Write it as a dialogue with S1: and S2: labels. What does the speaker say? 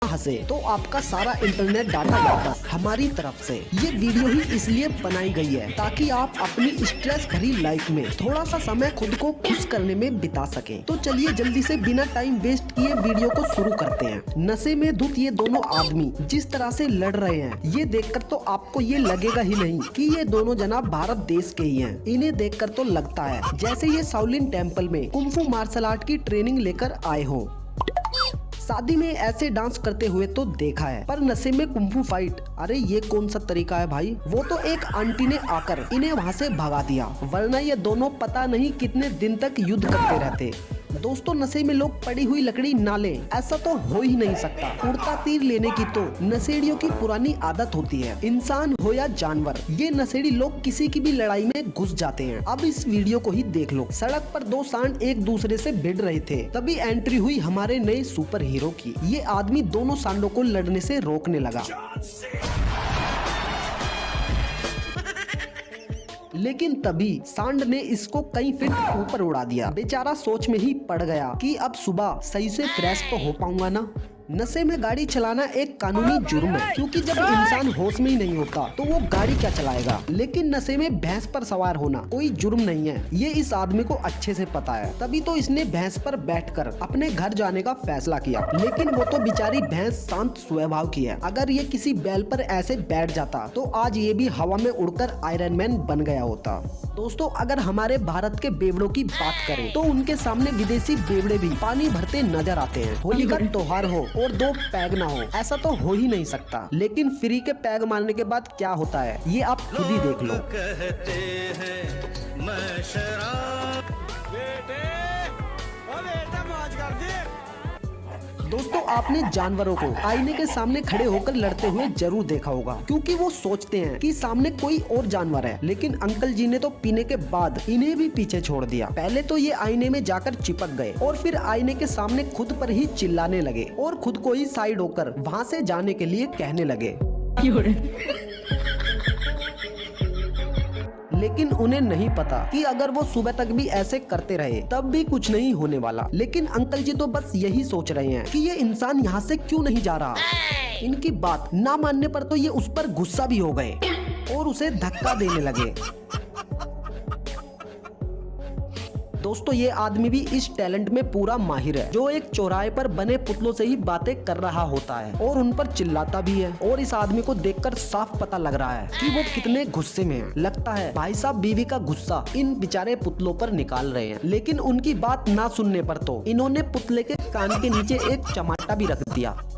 S1: हंसे तो आपका सारा इंटरनेट डाटा वापस हमारी तरफ से। ये वीडियो ही इसलिए बनाई गई है ताकि आप अपनी स्ट्रेस भरी लाइफ में थोड़ा सा समय खुद को खुश करने में बिता सकें। तो चलिए जल्दी से बिना टाइम वेस्ट किए वीडियो को शुरू करते हैं। नशे में धुत ये दोनों आदमी जिस तरह से लड़ रहे हैं, ये देखकर तो आपको ये लगेगा ही नहीं कि ये दोनों जनाब भारत देश के ही हैं। इन्हें देखकर तो लगता है जैसे ये शाओलिन टेम्पल में कुंफू मार्शल आर्ट की ट्रेनिंग लेकर आए हों। शादी में ऐसे डांस करते हुए तो देखा है, पर नशे में कुंफू फाइट, अरे ये कौन सा तरीका है भाई। वो तो एक आंटी ने आकर इन्हें वहाँ से भगा दिया, वरना ये दोनों पता नहीं कितने दिन तक युद्ध करते रहते। दोस्तों नशे में लोग पड़ी हुई लकड़ी ना लें, ऐसा तो हो ही नहीं सकता। उड़ता तीर लेने की तो नशेड़ियों की पुरानी आदत होती है। इंसान हो या जानवर, ये नशेड़ी लोग किसी की भी लड़ाई में घुस जाते हैं। अब इस वीडियो को ही देख लो। सड़क पर दो सांड एक दूसरे से भिड़ रहे थे, तभी एंट्री हुई हमारे नए सुपर हीरो की। ये आदमी दोनों सांडों को लड़ने से रोकने लगा, लेकिन तभी सांड ने इसको कई फीट ऊपर उड़ा दिया। बेचारा सोच में ही पड़ गया कि अब सुबह सही से फ्रेश तो हो पाऊंगा ना। नशे में गाड़ी चलाना एक कानूनी जुर्म है, क्योंकि जब इंसान होश में ही नहीं होता तो वो गाड़ी क्या चलाएगा। लेकिन नशे में भैंस पर सवार होना कोई जुर्म नहीं है, ये इस आदमी को अच्छे से पता है। तभी तो इसने भैंस पर बैठकर अपने घर जाने का फैसला किया। लेकिन वो तो बेचारी भैंस शांत स्वभाव की है। अगर ये किसी बैल पर ऐसे बैठ जाता तो आज ये भी हवा में उड़कर आयरन मैन बन गया होता। दोस्तों अगर हमारे भारत के बेवड़ों की बात करें तो उनके सामने विदेशी बेवड़े भी पानी भरते नजर आते हैं। होली का त्योहार हो और दो पैग ना हो, ऐसा तो हो ही नहीं सकता। लेकिन फ्री के पैग मारने के बाद क्या होता है ये आप खुद ही देख लो।
S2: कहते हैं मैं शराब बेटे, ओ बेटा मौज कर दे।
S1: दोस्तों आपने जानवरों को आईने के सामने खड़े होकर लड़ते हुए जरूर देखा होगा, क्योंकि वो सोचते हैं कि सामने कोई और जानवर है। लेकिन अंकल जी ने तो पीने के बाद इन्हें भी पीछे छोड़ दिया। पहले तो ये आईने में जाकर चिपक गए और फिर आईने के सामने खुद पर ही चिल्लाने लगे और खुद को ही साइड होकर वहाँ से जाने के लिए कहने लगे। लेकिन उन्हें नहीं पता कि अगर वो सुबह तक भी ऐसे करते रहे तब भी कुछ नहीं होने वाला। लेकिन अंकल जी तो बस यही सोच रहे हैं कि ये इंसान यहाँ से क्यों नहीं जा रहा। इनकी बात ना मानने पर तो ये उस पर गुस्सा भी हो गए और उसे धक्का देने लगे। दोस्तों ये आदमी भी इस टैलेंट में पूरा माहिर है, जो एक चौराहे पर बने पुतलों से ही बातें कर रहा होता है और उन पर चिल्लाता भी है। और इस आदमी को देखकर साफ पता लग रहा है कि वो कितने गुस्से में है। लगता है भाई साहब बीवी का गुस्सा इन बेचारे पुतलों पर निकाल रहे हैं। लेकिन उनकी बात ना सुनने पर तो इन्होंने पुतले के कान के नीचे एक चमाटा भी रख दिया।